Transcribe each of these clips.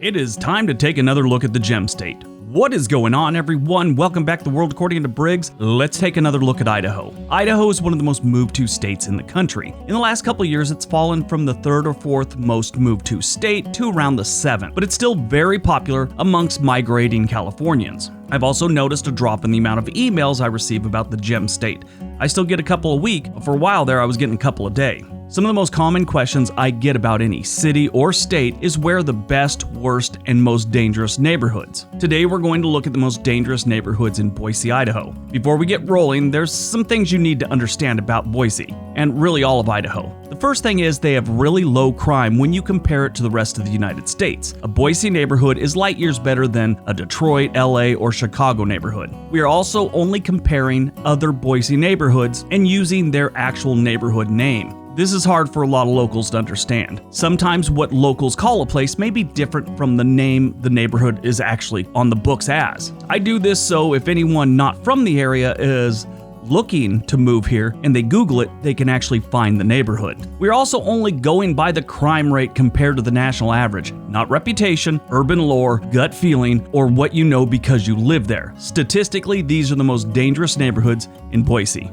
It is time to take another look at the gem state. What is going on, everyone? Welcome back to the world according to Briggs. Let's take another look at Idaho. Idaho is one of the most moved to states in the country. In the last couple of years, it's fallen from the third or fourth most moved to state to around the seventh, but it's still very popular amongst migrating Californians. I've also noticed a drop in the amount of emails I receive about the gem state. I still get a couple a week, but for a while there I was getting a couple a day. Some of the most common questions I get about any city or state is where the best, worst, and most dangerous neighborhoods. Today we're going to look at the most dangerous neighborhoods in Boise, Idaho. Before we get rolling, there's some things you need to understand about Boise, and really all of Idaho. The first thing is they have really low crime when you compare it to the rest of the United States. A Boise neighborhood is light years better than a Detroit, LA, or Chicago neighborhood. We are also only comparing other Boise neighborhoods and using their actual neighborhood name. This is hard for a lot of locals to understand. Sometimes what locals call a place may be different from the name the neighborhood is actually on the books as. I do this so if anyone not from the area is looking to move here and they Google it, they can actually find the neighborhood. We're also only going by the crime rate compared to the national average, not reputation, urban lore, gut feeling, or what you know because you live there. Statistically, these are the most dangerous neighborhoods in Boise.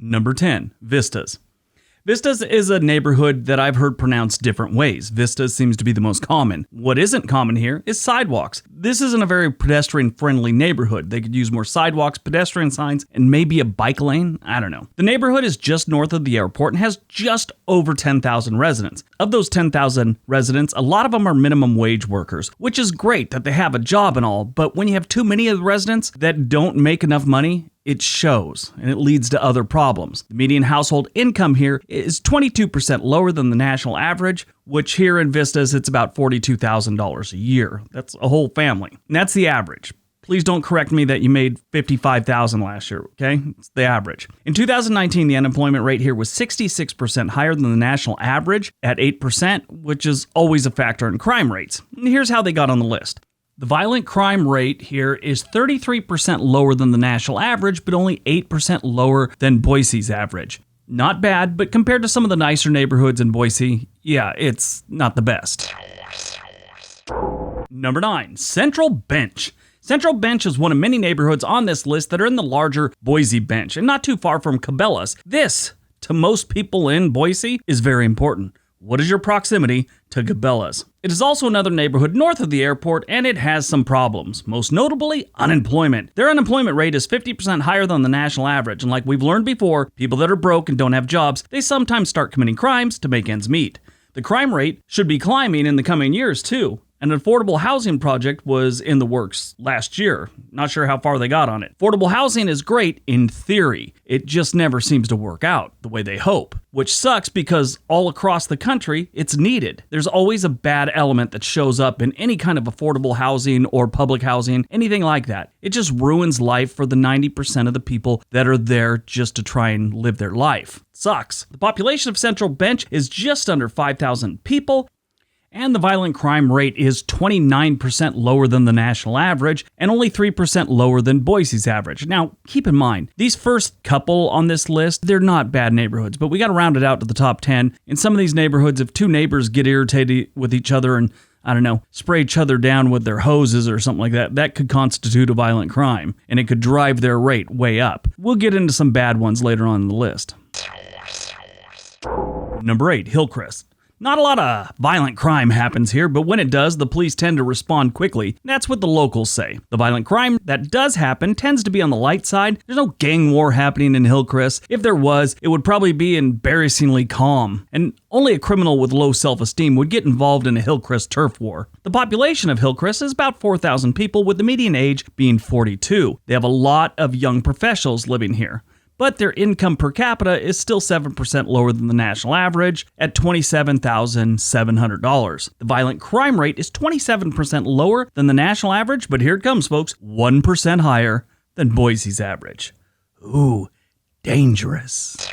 Number 10, Vistas. Vistas is a neighborhood that I've heard pronounced different ways. Vistas seems to be the most common. What isn't common here is sidewalks. This isn't a very pedestrian-friendly neighborhood. They could use more sidewalks, pedestrian signs, and maybe a bike lane. I don't know. The neighborhood is just north of the airport and has just over 10,000 residents. Of those 10,000 residents, a lot of them are minimum wage workers, which is great that they have a job and all, but when you have too many of the residents that don't make enough money, it shows, and it leads to other problems. The median household income here is 22% lower than the national average, which here in Vistas, it's about $42,000 a year. That's a whole family. And that's the average. Please don't correct me that you made $55,000 last year, okay? It's the average. In 2019, the unemployment rate here was 66% higher than the national average at 8%, which is always a factor in crime rates. And here's how they got on the list. The violent crime rate here is 33% lower than the national average, but only 8% lower than Boise's average. Not bad, but compared to some of the nicer neighborhoods in Boise, yeah, it's not the best. Number 9, Central Bench. Central Bench is one of many neighborhoods on this list that are in the larger Boise Bench, and not too far from Cabela's. This, to most people in Boise, is very important. What is your proximity to Cabela's? It is also another neighborhood north of the airport, and it has some problems. Most notably, unemployment. Their unemployment rate is 50% higher than the national average, and like we've learned before, people that are broke and don't have jobs, they sometimes start committing crimes to make ends meet. The crime rate should be climbing in the coming years, too. An affordable housing project was in the works last year. Not sure how far they got on it. Affordable housing is great in theory. It just never seems to work out the way they hope, which sucks because all across the country, it's needed. There's always a bad element that shows up in any kind of affordable housing or public housing, anything like that. It just ruins life for the 90% of the people that are there just to try and live their life. Sucks. The population of Central Bench is just under 5,000 people. And the violent crime rate is 29% lower than the national average and only 3% lower than Boise's average. Now, keep in mind, these first couple on this list, they're not bad neighborhoods, but we got to round it out to the top 10. In some of these neighborhoods, if two neighbors get irritated with each other and, I don't know, spray each other down with their hoses or something like that, that could constitute a violent crime, and it could drive their rate way up. We'll get into some bad ones later on in the list. Number 8, Hillcrest. Not a lot of violent crime happens here, but when it does, the police tend to respond quickly. That's what the locals say. The violent crime that does happen tends to be on the light side. There's no gang war happening in Hillcrest. If there was, it would probably be embarrassingly calm. And only a criminal with low self-esteem would get involved in a Hillcrest turf war. The population of Hillcrest is about 4,000 people, with the median age being 42. They have a lot of young professionals living here. But their income per capita is still 7% lower than the national average at $27,700. The violent crime rate is 27% lower than the national average, but here it comes, folks, 1% higher than Boise's average. Ooh, dangerous.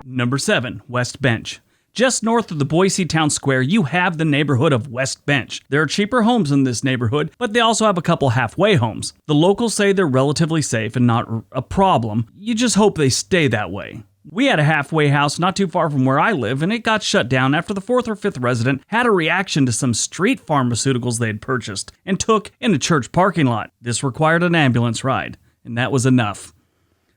Number 7, West Bench. Just north of the Boise Town Square, you have the neighborhood of West Bench. There are cheaper homes in this neighborhood, but they also have a couple halfway homes. The locals say they're relatively safe and not a problem. You just hope they stay that way. We had a halfway house not too far from where I live, and it got shut down after the 4th or 5th resident had a reaction to some street pharmaceuticals they had purchased and took in a church parking lot. This required an ambulance ride, and that was enough.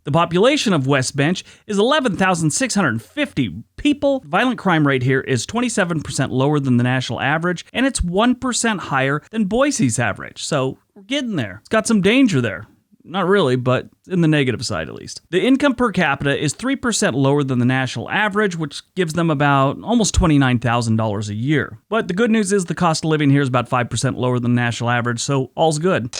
The population of West Bench is 11,650 people. The violent crime rate here is 27% lower than the national average, and it's 1% higher than Boise's average. So we're getting there. It's got some danger there. Not really, but in the negative side at least. The income per capita is 3% lower than the national average, which gives them about almost $29,000 a year. But the good news is the cost of living here is about 5% lower than the national average, so all's good.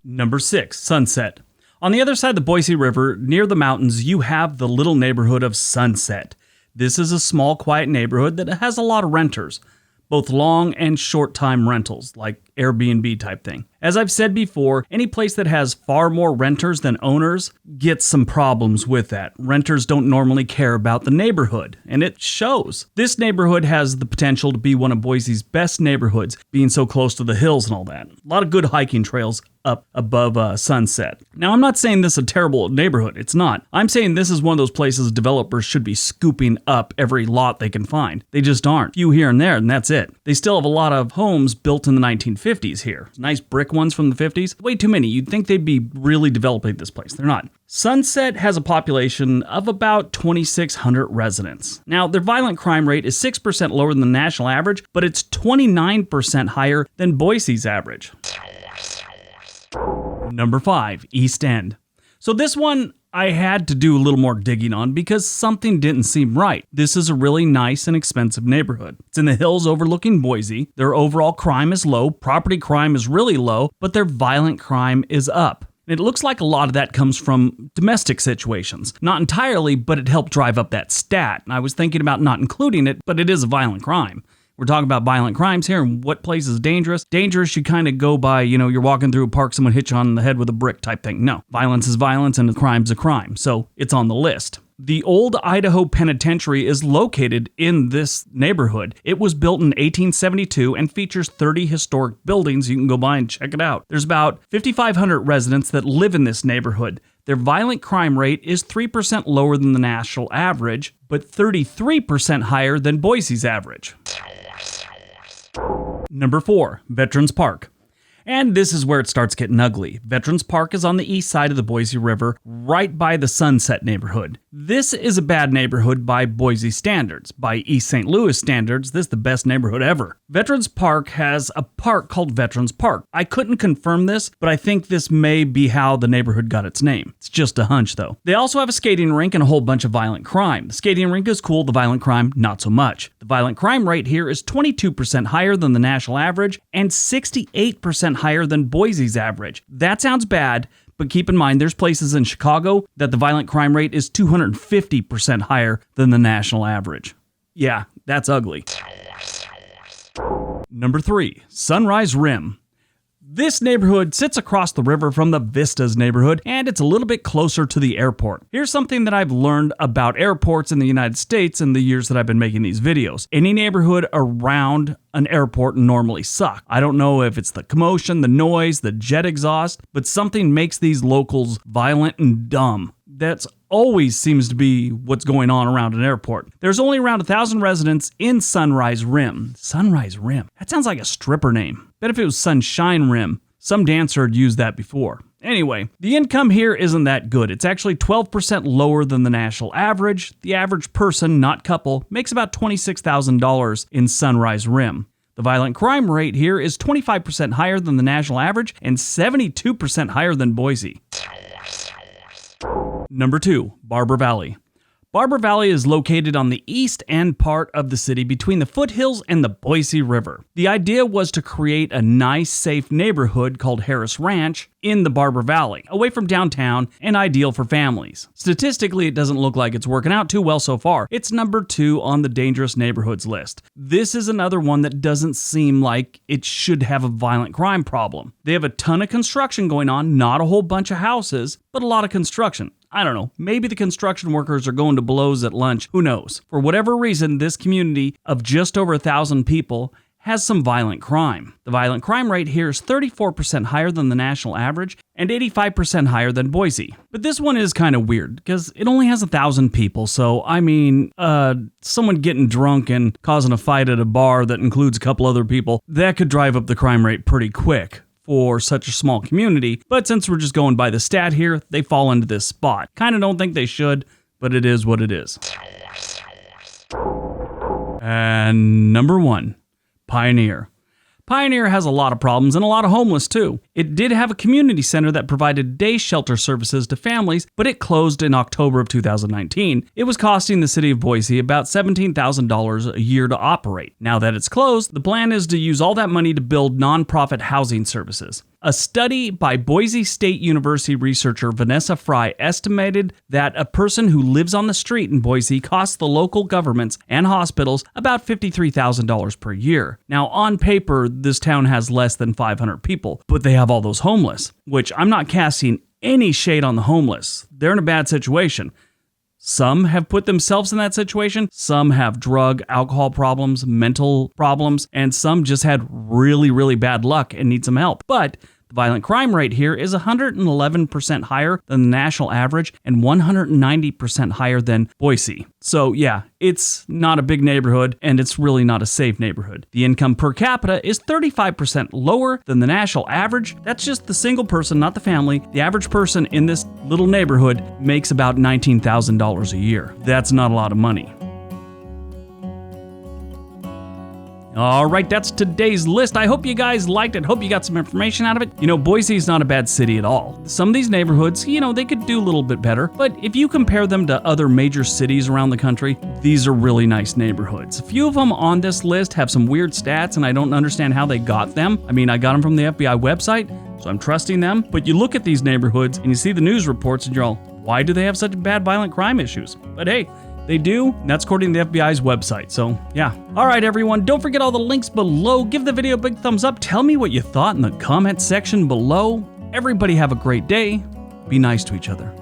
Number 6, Sunset. On the other side of the Boise River, near the mountains, you have the little neighborhood of Sunset. This is a small, quiet neighborhood that has a lot of renters, both long and short-time rentals, like Airbnb type thing. As I've said before, any place that has far more renters than owners gets some problems with that. Renters don't normally care about the neighborhood, and it shows. This neighborhood has the potential to be one of Boise's best neighborhoods, being so close to the hills and all that. A lot of good hiking trails up above Sunset. Now, I'm not saying this is a terrible neighborhood. It's not. I'm saying this is one of those places developers should be scooping up every lot they can find. They just aren't. Few here and there, and that's it. They still have a lot of homes built in the 1950s here. Nice brick ones from the 50s. Way too many. You'd think they'd be really developing this place. They're not. Sunset has a population of about 2,600 residents. Now, their violent crime rate is 6% lower than the national average, but it's 29% higher than Boise's average. Number 5, East End. So this one I had to do a little more digging on because something didn't seem right. This is a really nice and expensive neighborhood. It's in the hills overlooking Boise. Their overall crime is low, property crime is really low, but their violent crime is up. It looks like a lot of that comes from domestic situations. Not entirely, but it helped drive up that stat. I was thinking about not including it, but it is a violent crime. We're talking about violent crimes here, and what place is dangerous? Dangerous, you kind of go by, you're walking through a park, someone hits you on the head with a brick type thing. No, violence is violence, and a crime's a crime, so it's on the list. The old Idaho Penitentiary is located in this neighborhood. It was built in 1872 and features 30 historic buildings. You can go by and check it out. There's about 5,500 residents that live in this neighborhood. Their violent crime rate is 3% lower than the national average, but 33% higher than Boise's average. Number 4, Veterans Park. And this is where it starts getting ugly. Veterans Park is on the east side of the Boise River, right by the Sunset neighborhood. This is a bad neighborhood by Boise standards. By East St. Louis standards, this is the best neighborhood ever. Veterans Park has a park called Veterans Park. I couldn't confirm this, but I think this may be how the neighborhood got its name. It's just a hunch, though. They also have a skating rink and a whole bunch of violent crime. The skating rink is cool, the violent crime, not so much. The violent crime rate here is 22% higher than the national average and 68% higher than Boise's average. That sounds bad, but keep in mind there's places in Chicago that the violent crime rate is 250% higher than the national average. Yeah, that's ugly. Number 3, Sunrise Rim. This neighborhood sits across the river from the Vistas neighborhood, and it's a little bit closer to the airport. Here's something that I've learned about airports in the United States in the years that I've been making these videos. Any neighborhood around an airport normally sucks. I don't know if it's the commotion, the noise, the jet exhaust, but something makes these locals violent and dumb. That's always seems to be what's going on around an airport. There's only around 1,000 residents in Sunrise Rim. Sunrise Rim? That sounds like a stripper name. Bet if it was Sunshine Rim, some dancer had used that before. Anyway, the income here isn't that good. It's actually 12% lower than the national average. The average person, not couple, makes about $26,000 in Sunrise Rim. The violent crime rate here is 25% higher than the national average and 72% higher than Boise. Number 2, Barber Valley. Barber Valley is located on the east end part of the city between the foothills and the Boise River. The idea was to create a nice, safe neighborhood called Harris Ranch in the Barber Valley, away from downtown and ideal for families. Statistically, it doesn't look like it's working out too well so far. It's number 2 on the dangerous neighborhoods list. This is another one that doesn't seem like it should have a violent crime problem. They have a ton of construction going on, not a whole bunch of houses, but a lot of construction. I don't know, maybe the construction workers are going to blows at lunch, who knows. For whatever reason, this community of just over 1,000 people has some violent crime. The violent crime rate here is 34% higher than the national average and 85% higher than Boise. But this one is kind of weird because it only has 1,000 people. So, I mean, someone getting drunk and causing a fight at a bar that includes a couple other people, that could drive up the crime rate pretty quick for such a small community. But since we're just going by the stat here, they fall into this spot. Kind of don't think they should, but it is what it is. And number 1, Pioneer. Pioneer has a lot of problems and a lot of homeless too. It did have a community center that provided day shelter services to families, but it closed in October of 2019. It was costing the city of Boise about $17,000 a year to operate. Now that it's closed, the plan is to use all that money to build nonprofit housing services. A study by Boise State University researcher Vanessa Fry estimated that a person who lives on the street in Boise costs the local governments and hospitals about $53,000 per year. Now, on paper, this town has less than 500 people, but they have all those homeless, which I'm not casting any shade on the homeless. They're in a bad situation. Some have put themselves in that situation, some have drug, alcohol problems, mental problems, and some just had really, really bad luck and need some help. But the violent crime rate here is 111% higher than the national average and 190% higher than Boise. So yeah, it's not a big neighborhood and it's really not a safe neighborhood. The income per capita is 35% lower than the national average. That's just the single person, not the family. The average person in this little neighborhood makes about $19,000 a year. That's not a lot of money. All right, that's today's list. I hope you guys liked it. Hope you got some information out of it. You know, Boise is not a bad city at all. Some of these neighborhoods, they could do a little bit better. But if you compare them to other major cities around the country, these are really nice neighborhoods. A few of them on this list have some weird stats, and I don't understand how they got them. I mean, I got them from the FBI website, so I'm trusting them. But you look at these neighborhoods and you see the news reports and you're all, why do they have such bad violent crime issues? But hey, they do, and that's according to the FBI's website, so yeah. All right, everyone, don't forget all the links below. Give the video a big thumbs up. Tell me what you thought in the comment section below. Everybody have a great day. Be nice to each other.